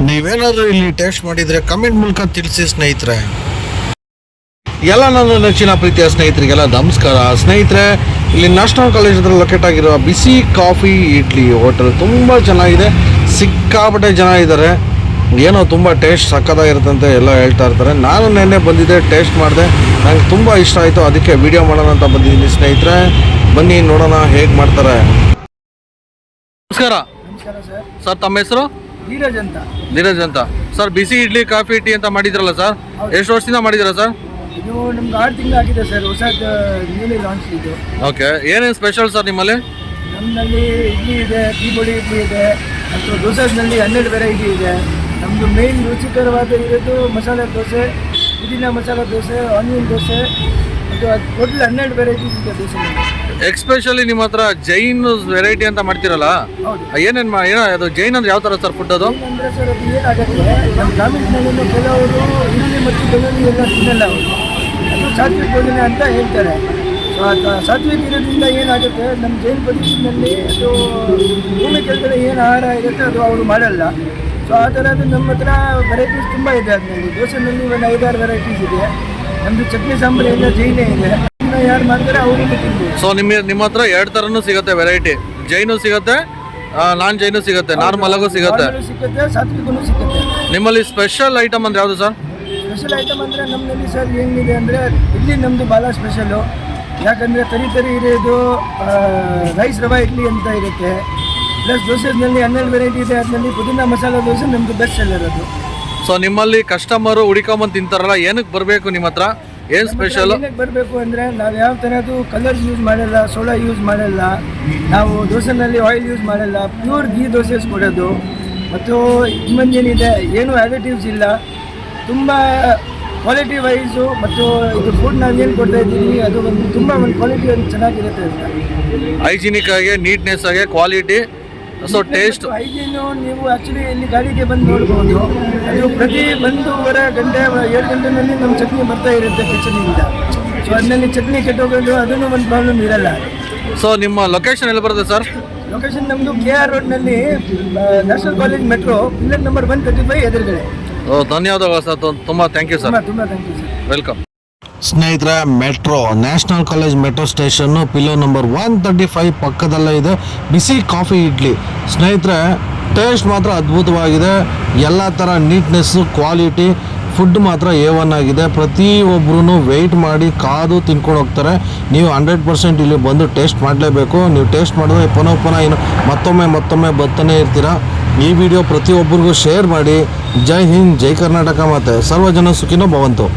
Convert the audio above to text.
ನೀವೇನಾದರೂ ಇಲ್ಲಿ ಟೇಸ್ಟ್ ಮಾಡಿದರೆ ಕಮೆಂಟ್ ಮೂಲಕ ತಿಳಿಸಿ ಸ್ನೇಹಿತರೆ. ಎಲ್ಲ ನನ್ನ ನೆಚ್ಚಿನ ಪ್ರೀತಿಯ ಸ್ನೇಹಿತರಿಗೆಲ್ಲ ನಮಸ್ಕಾರ. ಸ್ನೇಹಿತರೆ, ಇಲ್ಲಿ ನ್ಯಾಷನಲ್ ಕಾಲೇಜ್ ಹತ್ರ ಲೊಕೇಟ್ ಆಗಿರೋ ಬಿಸಿ ಕಾಫಿ ಇಡ್ಲಿ ಹೋಟೆಲ್ ತುಂಬ ಚೆನ್ನಾಗಿದೆ. ಸಿಕ್ಕಾಪಟ್ಟೆ ಜನ ಇದ್ದಾರೆ. ಏನೋ ತುಂಬ ಟೇಸ್ಟ್ ಸಕ್ಕತ್ತಾಗಿರುತ್ತಂತೆ ಎಲ್ಲ ಹೇಳ್ತಾ ಇರ್ತಾರೆ. ನಾನು ನೆನ್ನೆ ಬಂದಿದ್ದೆ, ಟೇಸ್ಟ್ ಮಾಡಿದೆ, ನಂಗೆ ತುಂಬ ಇಷ್ಟ ಆಯಿತು. ಅದಕ್ಕೆ ವಿಡಿಯೋ ಮಾಡೋಣ ಅಂತ ಬಂದಿದ್ದೀನಿ ಸ್ನೇಹಿತರೆ. ಬನ್ನಿ ನೋಡೋಣ ಹೇಗೆ ಮಾಡ್ತಾರೆ. ನಮಸ್ಕಾರ ಸರ್, ತಮ್ಮ ಹೆಸರು? ಧೀರಜ್ ಅಂತ ಸರ್. ಬಿಸಿ ಇಡ್ಲಿ ಕಾಫಿ ಟೀ ಅಂತ ಮಾಡಿದ್ರಲ್ಲ ಸರ್, ಎಷ್ಟು ವರ್ಷದಿಂದ ಮಾಡಿದ್ದೀರಾ ಸರ್? ಇದು ನಮ್ಗೆ 6 ತಿಂಗಳಾಗಿದೆ ಸರ್, ಹೊಸದು ನ್ಯೂಲಿ ಲಾಂಚ್ ಇದು. ಓಕೆ, ಏನೇನು ಸ್ಪೆಷಲ್ ಸರ್ ನಿಮ್ಮಲ್ಲಿ? ನಮ್ಮಲ್ಲಿ ಇಡ್ಲಿ ಇದೆ, ಟೀ ಪುಡಿ ಇಡ್ಲಿ ಇದೆ, ಮತ್ತು ದೋಸೆನಲ್ಲಿ 12 ವೆರೈಟಿ ಇದೆ. ನಮ್ಮದು ಮೇನ್ ರುಚಿಕರವಾದ ಇರೋದು ಮಸಾಲೆ ದೋಸೆ, ಪುದೀನ ಮಸಾಲೆ ದೋಸೆ, ಆನಿಯನ್ ದೋಸೆ, ಮತ್ತು ಟೋಟಲ್ 12 ವೆರೈಟೀಸ್ ಇದೆ ದೋಸೆನಲ್ಲಿ. ಎಕ್ಸ್ಪೆಷಲಿ ನಿಮ್ಮ ಹತ್ರ ಜೈನ್ ವೆರೈಟಿ ಅಂತ ಮಾಡ್ತೀರಲ್ಲ, ಏನೇನು ಅದು ಜೈನ್ ಅಂದ್ರೆ ಯಾವ ಥರ ಸರ್ ಫುಡ್ ಅದು? ಅಂದರೆ ಸರ್, ಅದು ಏನಾಗುತ್ತೆ, ನಮ್ಮ ಗ್ರಾಮೀಣದಲ್ಲಿ ಕೆಲವರು ಈರುಳ್ಳಿ ಮತ್ತು ಬೆಳ್ಳುಳ್ಳಿ ಎಲ್ಲ ತಿನ್ನಲ್ಲ, ಅವರು ಅದು ಸಾತ್ವಿಕ ಭೋಜನ ಅಂತ ಹೇಳ್ತಾರೆ. ಸೊ ಅದು ಸಾತ್ವಿಕ ಇರೋದ್ರಿಂದ ಏನಾಗುತ್ತೆ, ನಮ್ಮ ಜೈನ್ ಪದ್ಧತಿನಲ್ಲಿ ಅದು ಭೂಮಿ ಕೆಳಗಡೆ ಏನು ಆಹಾರ ಇರುತ್ತೆ ಅದು ಅವರು ಮಾಡಲ್ಲ. ಸೊ ಆ ಥರದ್ದು ನಮ್ಮ ಹತ್ರ ವೆರೈಟೀಸ್ ತುಂಬ ಇದೆ. ಅದರಲ್ಲಿ ದೋಸೆನಲ್ಲಿ ಒಂದು 5-6 ವೆರೈಟೀಸ್ ಇದೆ. ನಮ್ಮದು ಚಟ್ನಿ ಸಾಂಬಾರು ಎಲ್ಲ ಜೈನೇ ಇದೆ. ಯಾರು ಮಾಡ್ತಾರೆ ಅವರಿಗೆ ತಿನ್ಬೋದು. ಸೊ ನಿಮ್ಮ ಹತ್ರ 2 ಥರನೂ ಸಿಗುತ್ತೆ ವೆರೈಟಿ. ಜೈನು ಸಿಗುತ್ತೆ, ನಾನ್ ಜೈನು ಸಿಗುತ್ತೆ, ನಾರ್ಮಲ್ ಆಗು ಸಿಗುತ್ತೆ, ಸಾತ್ವಿಕನೂ ಸಿಗುತ್ತೆ. ನಿಮ್ಮಲ್ಲಿ ಸ್ಪೆಷಲ್ ಐಟಮ್ ಅಂದ್ರೆ ಯಾವುದು ಸರ್? ಸ್ಪೆಷಲ್ ಐಟಮ್ ಅಂದರೆ ನಮ್ಮಲ್ಲಿ ಸರ್ ಏನಿದೆ ಅಂದರೆ, ಇಡ್ಲಿ ನಮ್ಮದು ಭಾಳ ಸ್ಪೆಷಲು. ಯಾಕಂದರೆ ತರಿ ಇರೋದು ರೈಸ್ ರವಾ ಇಡ್ಲಿ ಅಂತ ಇರುತ್ತೆ. ಪ್ಲಸ್ ದೋಸೆನಲ್ಲಿ 12 ವೆರೈಟಿ ಇದೆ. ಅದರಲ್ಲಿ ಪುದೀನ ಮಸಾಲೆ ದೋಸೆ ನಮ್ಮದು ಬೆಸ್ಟ್ ಸೆಲ್ಲರ್ ಅದು. ಸೊ ನಿಮ್ಮಲ್ಲಿ ಕಸ್ಟಮರು ಹುಡುಕೊಂಬಂದು ತಿಂತಾರಲ್ಲ, ಏನಕ್ಕೆ ಬರಬೇಕು ನಿಮ್ಮ ಹತ್ರ? ಏನು ಸ್ಪೆಷಲ್? ಏನಕ್ಕೆ ಬರಬೇಕು ಅಂದರೆ, ನಾವು ಯಾವ ಥರದ್ದು ಕಲರ್ಸ್ ಯೂಸ್ ಮಾಡಲ್ಲ, ಸೋಡಾ ಯೂಸ್ ಮಾಡಲ್ಲ, ನಾವು ದೋಸೆನಲ್ಲಿ ಆಯಿಲ್ ಯೂಸ್ ಮಾಡಲ್ಲ, ಪ್ಯೂರ್ ಗೀ ದೋಸೆಸ್ ಕೊಡೋದು. ಮತ್ತು ಇನ್ನೊಂದೇನಿದೆ, ಏನೂ ಆ್ಯಡಿಟಿವ್ಸ್ ಇಲ್ಲ, ತುಂಬ ಕ್ವಾಲಿಟಿ ವೈಸು. ಮತ್ತು ಇದು ಫುಡ್ ನಾವು ಏನು ಕೊಡ್ತಾ ಇದ್ದೀವಿ ಅದು ತುಂಬ ಒಂದು ಕ್ವಾಲಿಟಿ ಒಂದು ಚೆನ್ನಾಗಿರುತ್ತೆ ಅಂತ. ಹೈಜಿನಿಕ್ ಆಗಿ, ನೀಟ್ನೆಸ್ ಆಗಿ, ಕ್ವಾಲಿಟಿ, ಸೊ ಟೇಸ್ಟ್. ಹೈಜೀನು ನೀವು ಆ್ಯಕ್ಚುಲಿ ಇಲ್ಲಿ ಗಾಡಿಗೆ ಬಂದು ನೋಡ್ಬೋದು. ಅದು ಪ್ರತಿ 1.5 ಗಂಟೆ 7 ಗಂಟೆನಲ್ಲಿ ನಮ್ಮ ಚಟ್ನಿ ಬರ್ತಾ ಇರುತ್ತೆ ಕಿಚನಿಂದ. ಸೊ ಅದರಲ್ಲಿ ಚಟ್ನಿ ಕೆಟ್ಟೋಗೋದು ಅದನ್ನು ಒಂದು ಪ್ರಾಬ್ಲಮ್ ಇರಲ್ಲ. ಸೊ ನಿಮ್ಮ ಲೊಕೇಶನ್ ಎಲ್ಲಿ ಬರುತ್ತೆ ಸರ್? ಲೊಕೇಶನ್ ನಮ್ಮದು KR ರೋಡ್ನಲ್ಲಿ national college metro pillar number 135 ಎದುರುಗಡೆ. ಧನ್ಯವಾದಗಳು ಸರ್, ತುಂಬ ಥ್ಯಾಂಕ್ ಯು ಸರ್. ತುಂಬ ಥ್ಯಾಂಕ್ ಯು ಸರ್. ವೆಲ್ಕಮ್. ಸ್ನೇಹಿತರೆ, metro national college metro station pillar number 135 ಪಕ್ಕದಲ್ಲೇ ಇದೆ ಬಿಸಿ ಕಾಫಿ ಇಡ್ಲಿ. ಸ್ನೇಹಿತರೆ, ಟೇಸ್ಟ್ ಮಾತ್ರ ಅದ್ಭುತವಾಗಿದೆ. ಎಲ್ಲ ಥರ ನೀಟ್ನೆಸ್ಸು, ಕ್ವಾಲಿಟಿ, ಫುಡ್ ಮಾತ್ರ A1 ಆಗಿದೆ. ಪ್ರತಿಯೊಬ್ಬರೂ ವೆಯ್ಟ್ ಮಾಡಿ ಕಾದು ತಿನ್ಕೊಂಡು ಹೋಗ್ತಾರೆ. ನೀವು 100% ಇಲ್ಲಿ ಬಂದು ಟೇಸ್ಟ್ ಮಾಡಲೇಬೇಕು. ನೀವು ಟೇಸ್ಟ್ ಮಾಡಿದ್ರೆ ಪುನಃ ಏನು ಮತ್ತೊಮ್ಮೆ ಬರ್ತಾನೆ ಇರ್ತೀರ. ಈ ವಿಡಿಯೋ ಪ್ರತಿಯೊಬ್ಬರಿಗೂ ಶೇರ್ ಮಾಡಿ. ಜೈ ಹಿಂದ್, ಜೈ ಕರ್ನಾಟಕ, ಮತ್ತು ಸರ್ವಜನ ಸುಖಿನೋ ಭವಂತು.